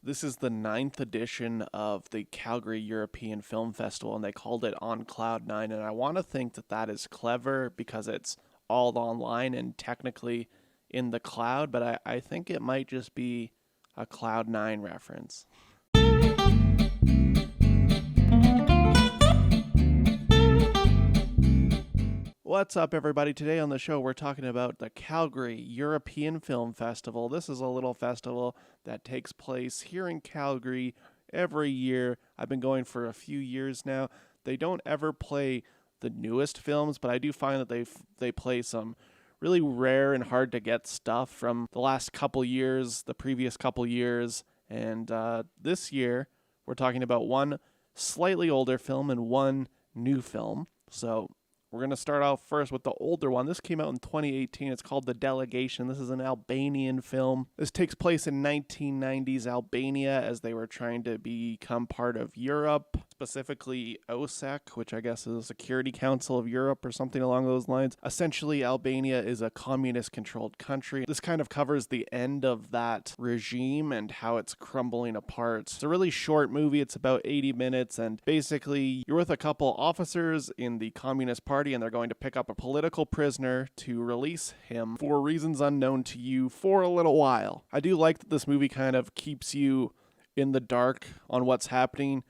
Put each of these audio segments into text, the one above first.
This is the 9th edition of the Calgary European Film Festival, and they called it On Cloud 9. And I want to think that that is clever because it's all online and technically in the cloud, but I think it might just be a Cloud 9 reference. What's up, everybody? Today on the show, we're talking about the Calgary European Film Festival. This is a little festival that takes place here in Calgary every year. I've been going for a few years now. They don't ever play the newest films, but I do find that they play some really rare and hard to get stuff from the last couple years, the previous couple years, and this year we're talking about one slightly older film and one new film. So we're going to start off first with the older one. This came out in 2018. It's called The Delegation. This is an Albanian film. This takes place in 1990s Albania as they were trying to become part of Europe, specifically OSEC, which I guess is the Security Council of Europe or something along those lines. Essentially, Albania is a communist-controlled country. This kind of covers the end of that regime and how it's crumbling apart. It's a really short movie. It's about 80 minutes, and basically, you're with a couple officers in the Communist Party, and they're going to pick up a political prisoner to release him for reasons unknown to you for a little while. I do like that this movie kind of keeps you in the dark on what's happening.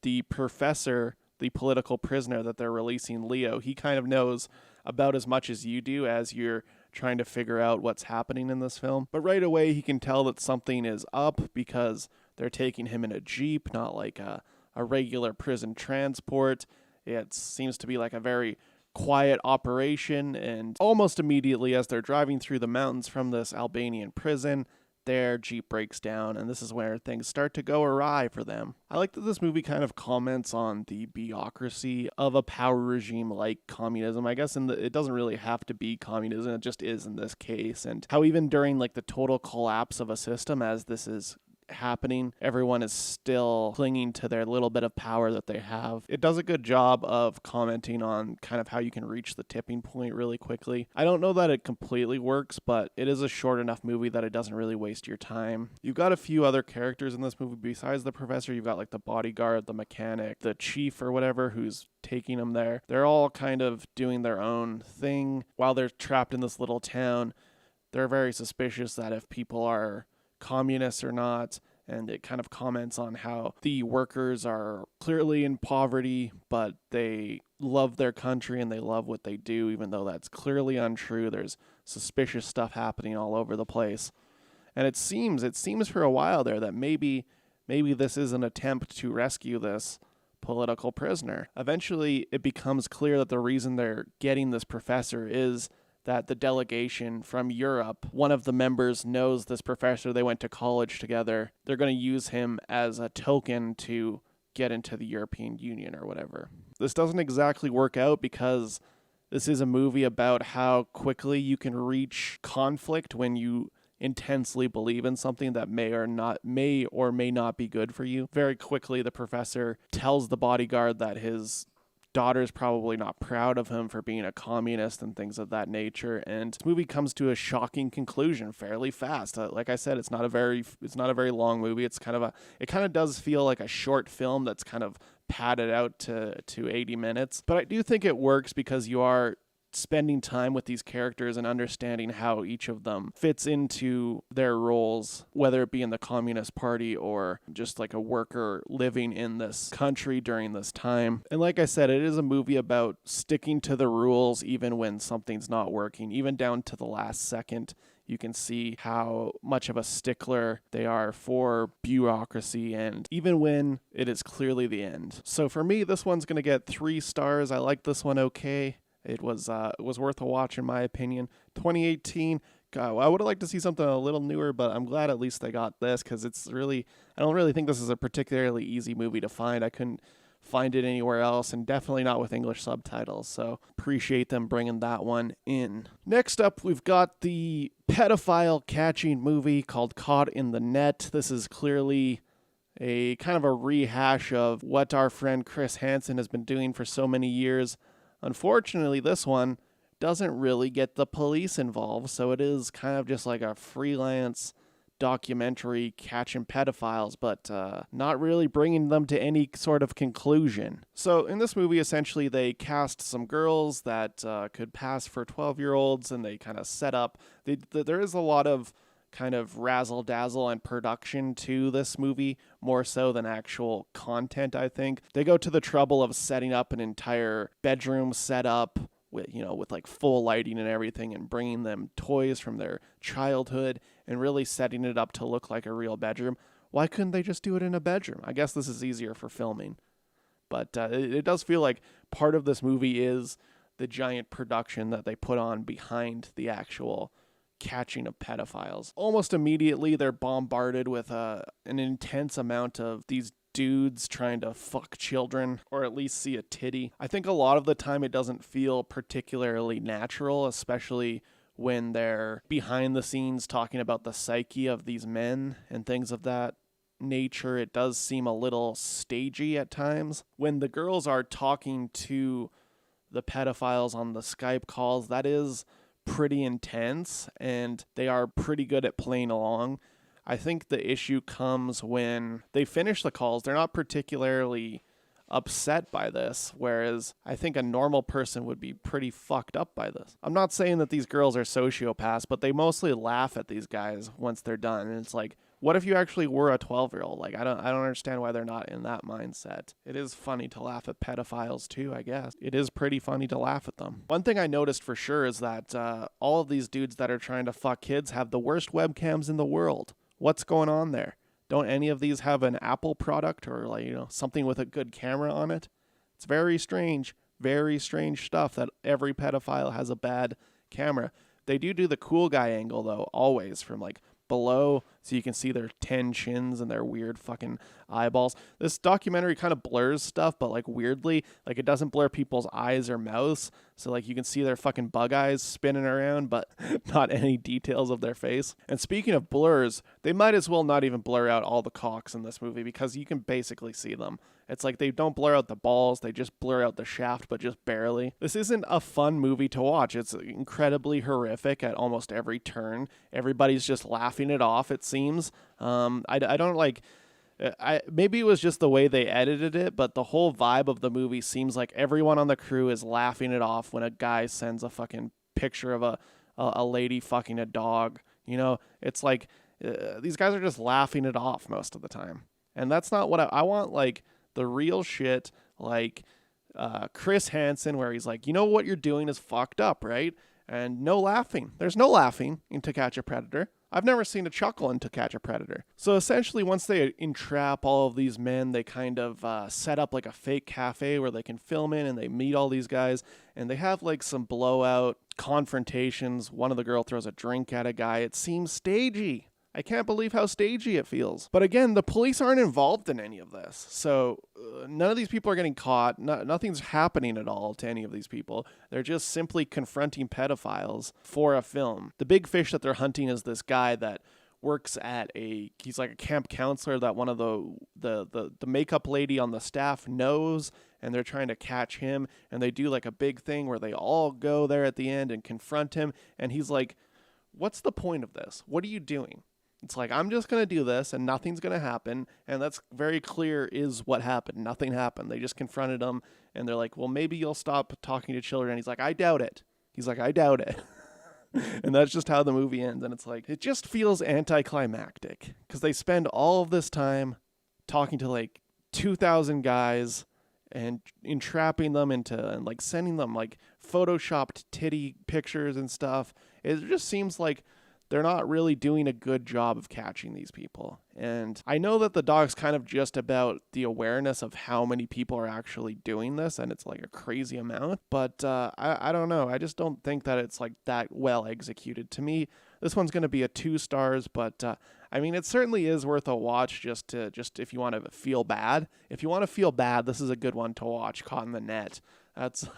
The professor, the political prisoner that they're releasing, Leo, he kind of knows about as much as you do as you're trying to figure out what's happening in this film. But right away, he can tell that something is up because they're taking him in a Jeep, not like a regular prison transport. It seems to be like a very quiet operation, and almost immediately as they're driving through the mountains from this Albanian prison, their Jeep breaks down, and this is where things start to go awry for them. I like that this movie kind of comments on the bureaucracy of a power regime like communism. I guess it doesn't really have to be communism, it just is in this case, and how even during like the total collapse of a system as this is happening, everyone is still clinging to their little bit of power that they have. It does a good job of commenting on kind of how you can reach the tipping point really quickly. I don't know that it completely works, but it is a short enough movie that it doesn't really waste your time. You've got a few other characters in this movie besides the professor. You've got like the bodyguard, the mechanic, the chief or whatever who's taking them there. They're all kind of doing their own thing while they're trapped in this little town. They're very suspicious that if people are communists or not, and it kind of comments on how the workers are clearly in poverty, but they love their country and they love what they do, even though that's clearly untrue. There's suspicious stuff happening all over the place. And it seems for a while there that maybe this is an attempt to rescue this political prisoner. Eventually, it becomes clear that the reason they're getting this professor is that the delegation from Europe, one of the members knows this professor, they went to college together. They're going to use him as a token to get into the European Union or whatever. This doesn't exactly work out because this is a movie about how quickly you can reach conflict when you intensely believe in something that may or may not be good for you. Very quickly, the professor tells the bodyguard that his daughter's probably not proud of him for being a communist and things of that nature, and this movie comes to a shocking conclusion fairly fast. Like I said, it's not a very long movie. It kind of does feel like a short film that's kind of padded out to 80 minutes, but I do think it works because you are spending time with these characters and understanding how each of them fits into their roles, whether it be in the Communist Party or just like a worker living in this country during this time. And like I said, it is a movie about sticking to the rules even when something's not working, even down to the last second. You can see how much of a stickler they are for bureaucracy, and even when it is clearly the end. So for me, this one's going to get 3 stars. I like this one okay. It was worth a watch in my opinion. 2018, God, I would have liked to see something a little newer, but I'm glad at least they got this because I don't really think this is a particularly easy movie to find. I couldn't find it anywhere else, and definitely not with English subtitles, so appreciate them bringing that one in. Next up, we've got the pedophile catching movie called Caught in the Net. This is clearly a kind of a rehash of what our friend Chris Hansen has been doing for so many years. Unfortunately, this one doesn't really get the police involved, so it is kind of just like a freelance documentary catching pedophiles, but not really bringing them to any sort of conclusion. So in this movie, essentially, they cast some girls that could pass for 12-year-olds, and they kind of set up... There is a lot of kind of razzle-dazzle and production to this movie, more so than actual content, I think. They go to the trouble of setting up an entire bedroom setup with like full lighting and everything, and bringing them toys from their childhood and really setting it up to look like a real bedroom. Why couldn't they just do it in a bedroom? I guess this is easier for filming. But it does feel like part of this movie is the giant production that they put on behind the actual catching of pedophiles. Almost immediately, they're bombarded with an intense amount of these dudes trying to fuck children, or at least see a titty. I think a lot of the time it doesn't feel particularly natural, especially when they're behind the scenes talking about the psyche of these men and things of that nature. It does seem a little stagey at times. When the girls are talking to the pedophiles on the Skype calls, that is pretty intense, and they are pretty good at playing along. I think the issue comes when they finish the calls. They're not particularly upset by this, whereas I think a normal person would be pretty fucked up by this. I'm not saying that these girls are sociopaths, but they mostly laugh at these guys once they're done. And it's like, what if you actually were a 12-year-old? Like, I don't understand why they're not in that mindset. It is funny to laugh at pedophiles too, I guess. It is pretty funny to laugh at them. One thing I noticed for sure is that all of these dudes that are trying to fuck kids have the worst webcams in the world. What's going on there? Don't any of these have an Apple product or something with a good camera on it? It's very strange stuff that every pedophile has a bad camera. They do the cool guy angle though, always from like below, so you can see their 10 chins and their weird fucking eyeballs. This documentary kind of blurs stuff, but like weirdly, like it doesn't blur people's eyes or mouths, so like you can see their fucking bug eyes spinning around, but not any details of their face. And speaking of blurs, they might as well not even blur out all the cocks in this movie, because you can basically see them. It's like they don't blur out the balls, they just blur out the shaft, but just barely. This isn't a fun movie to watch. It's incredibly horrific at almost every turn. Everybody's just laughing it off, it seems. I don't like... maybe it was just the way they edited it, but the whole vibe of the movie seems like everyone on the crew is laughing it off when a guy sends a fucking picture of a lady fucking a dog. It's like these guys are just laughing it off most of the time. And that's not what I want. Like the real shit, like Chris Hansen, where he's like, what you're doing is fucked up, right? And no laughing. There's no laughing in To Catch a Predator. I've never seen a chuckle in To Catch a Predator. So essentially, once they entrap all of these men, they kind of set up like a fake cafe where they can film in, and they meet all these guys, and they have like some blowout confrontations. One of the girl throws a drink at a guy. It seems stagey. I can't believe how stagey it feels. But again, the police aren't involved in any of this. So none of these people are getting caught. Nothing's happening at all to any of these people. They're just simply confronting pedophiles for a film. The big fish that they're hunting is this guy that works at he's like a camp counselor that one of the makeup lady on the staff knows, and they're trying to catch him. And they do like a big thing where they all go there at the end and confront him. And he's like, what's the point of this? What are you doing? It's like, I'm just going to do this and nothing's going to happen. And that's very clear is what happened. Nothing happened. They just confronted him and they're like, well, maybe you'll stop talking to children. And he's like, I doubt it. And that's just how the movie ends. And it's like, it just feels anticlimactic because they spend all of this time talking to like 2,000 guys and entrapping them and like sending them like photoshopped titty pictures and stuff. It just seems like they're not really doing a good job of catching these people. And I know that the doc's kind of just about the awareness of how many people are actually doing this, and it's like a crazy amount. But I don't know. I just don't think that it's like that well executed. To me, this one's going to be a 2 stars, but I mean, it certainly is worth a watch just if you want to feel bad. If you want to feel bad, this is a good one to watch, Caught in the Net. That's...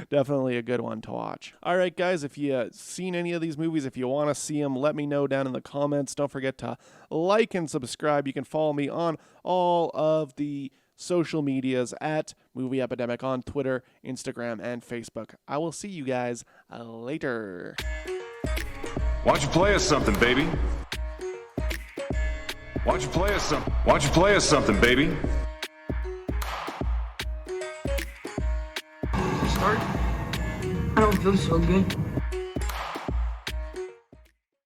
definitely a good one to watch. All right, guys, if you seen any of these movies, if you want to see them, let me know down in the comments. Don't forget to like and subscribe. You can follow me on all of the social medias at Movie Epidemic on Twitter, Instagram, and Facebook. I will see you guys later. Why don't you play us something, baby? Why don't you play us something? Why don't you play us something, baby? Start? I don't feel so good.